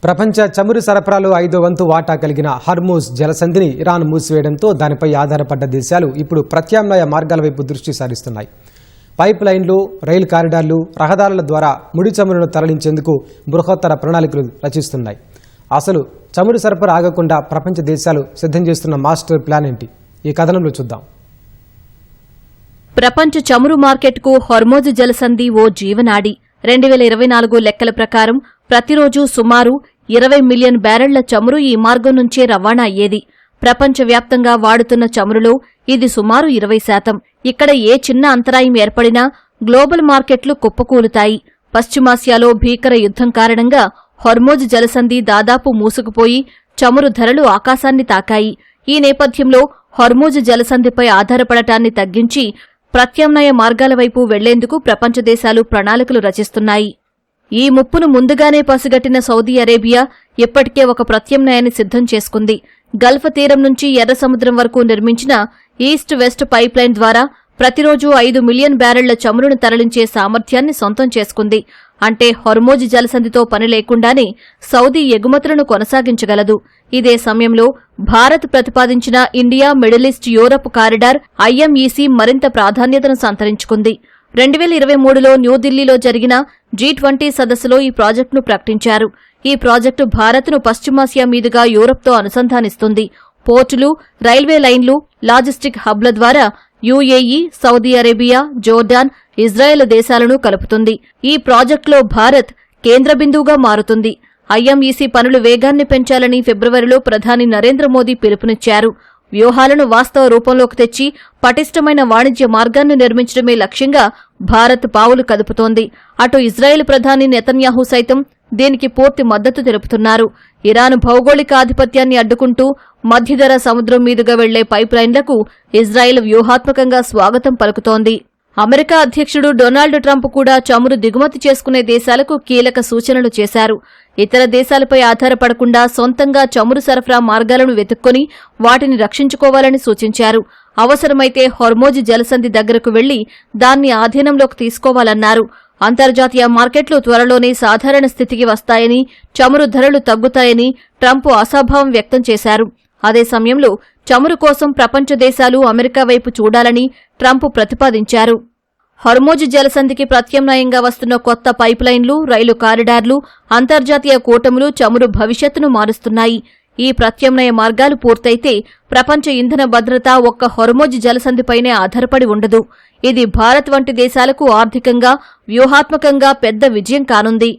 ప్రపంచ చమురు సరఫరాలో 5వ వంతు వాటా కలిగిన హర్మూజ్ జలసంధిని ఇరాన్ మూసివేయడంతో దానిపై ఆధారపడ్డ దేశాలు ఇప్పుడు ప్రత్యామ్నాయ మార్గాల వైపు దృష్టి సారిస్తున్నాయి. పైప్ లైన్లు, రైలు కారిడార్లు, రహదారుల ద్వారా ముడి చమురును తరలించేందుకు బృహత్తర ప్రణాళికలు రచిస్తున్నాయి. అసలు చమురు సరఫరా ఆగకుండా ప్రపంచ దేశాలు సిద్ధం చేస్తున్న మాస్టర్ ప్లాన్ ఏంటి? ఈ కథనంలో చూద్దాం. ప్రపంచ చమురు మార్కెట్కు హర్మూజ్ జలసంధి ఓ జీవనాడి. 2024 లెక్కల ప్రకారం ప్రతిరోజు సుమారు 20 మిలియన్ బ్యారెళ్ల చమురు ఈ మార్గం నుంచే రవాణా అయ్యేది. ప్రపంచవ్యాప్తంగా వాడుతున్న చమురులో ఇది సుమారు 20%. ఇక్కడ ఏ చిన్న అంతరాయం ఏర్పడినా గ్లోబల్ మార్కెట్లు కుప్పకూలుతాయి. పశ్చిమాసియాలో భీకర యుద్ధం కారణంగా హర్మూజ్ జలసంధి దాదాపు మూసుకుపోయి చమురు ధరలు ఆకాశాన్ని తాకాయి. ఈ నేపథ్యంలో హర్మూజ్ జలసంధిపై ఆధారపడటాన్ని తగ్గించి ప్రత్యామ్నాయ మార్గాల వైపు వెళ్లేందుకు ప్రపంచ దేశాలు ప్రణాళికలు రచిస్తున్నాయి. ఈ ముప్పును ముందుగానే పసిగట్టిన సౌదీ అరేబియా ఇప్పటికే ఒక ప్రత్యామ్నాయాన్ని సిద్ధం చేసుకుంది. గల్ఫ్ తీరం నుంచి ఎర్ర సముద్రం వరకు నిర్మించిన ఈస్ట్ వెస్ట్ పైప్ లైన్ ద్వారా ప్రతిరోజు 5 మిలియన్ బ్యారెళ్ల చమురును తరలించే సామర్థ్యాన్ని సొంతం చేసుకుంది. అంటే హర్మూజ్ జలసంధితో పని లేకుండానే సౌదీ ఎగుమతులను కొనసాగించగలదు. ఇదే సమయంలో భారత్ ప్రతిపాదించిన India Middle East Europe corridor IMEC మరింత ప్రాధాన్యతను సంతరించుకుంది. 2023లో న్యూఢిల్లీలో జరిగిన G20 సదస్సులో ఈ ప్రాజెక్టును ప్రకటించారు. ఈ ప్రాజెక్టు భారత్ను పశ్చిమాసియా మీదుగా యూరప్తో అనుసంధానిస్తుంది. పోర్టులు, రైల్వే లైన్లు, లాజిస్టిక్ హబ్ల ద్వారా UAE, Saudi Arabia, Jordan, Israel దేశాలను కలుపుతుంది. ఈ ప్రాజెక్టులో భారత్ కేంద్ర బిందువుగా మారుతుంది. ఐఎంఈసీ పనులు వేగాన్ని పెంచాలని ఫిబ్రవరిలో ప్రధాని నరేంద్ర మోదీ పిలుపునిచ్చారు. వ్యూహాలను వాస్తవ రూపంలోకి తెచ్చి పటిష్టమైన వాణిజ్య మార్గాన్ని నిర్మించడమే లక్ష్యంగా భారత్ పావులు కదుపుతోంది. అటు ఇజ్రాయెల్ ప్రధాని నెతన్యాహు సైతం దీనికి పూర్తి మద్దతు తెలుపుతున్నారు. ఇరాన్ భౌగోళిక ఆధిపత్యాన్ని అడ్డుకుంటూ మధ్యధరా సముద్రం మీదుగా వెళ్లే పైప్ లైన్లకు ఇజ్రాయెల్ వ్యూహాత్మకంగా స్వాగతం పలుకుతోంది. అమెరికా అధ్యక్షుడు డొనాల్డ్ ట్రంప్ కూడా చమురు దిగుమతి చేసుకునే దేశాలకు కీలక సూచనలు చేశారు. ఇతర దేశాలపై ఆధారపడకుండా సొంతంగా చమురు సరఫరా మార్గాలను వెతుక్కొని వాటిని రక్షించుకోవాలని సూచించారు. అవసరమైతే హర్మూజ్ జలసంధి దగ్గరకు వెళ్లి దాన్ని ఆధీనంలోకి తీసుకోవాలన్నారు. అంతర్జాతీయ మార్కెట్లు త్వరలోనే సాధారణ స్థితికి వస్తాయని, చమురు ధరలు తగ్గుతాయని ట్రంప్ ఆశాభావం వ్యక్తం చేశారు. అదే సమయంలో చమురు కోసం ప్రపంచ దేశాలు అమెరికా వైపు చూడాలని ట్రంప్ ప్రతిపాదించారు. హర్మూజ్ జలసంధికి ప్రత్యామ్నాయంగా వస్తున్న కొత్త పైప్ లైన్లు, రైలు కారిడార్లు, అంతర్జాతీయ కూటములు చమురు భవిష్యత్తును మారుస్తున్నాయి. ఈ ప్రత్యామ్నాయ మార్గాలు పూర్తయితే ప్రపంచ ఇంధన భద్రత ఒక్క హర్మూజ్ జలసంధిపైనే ఆధారపడి ఉండదు. ఇది భారత్ వంటి దేశాలకు ఆర్థికంగా, వ్యూహాత్మకంగా పెద్ద విజయం కానుంది.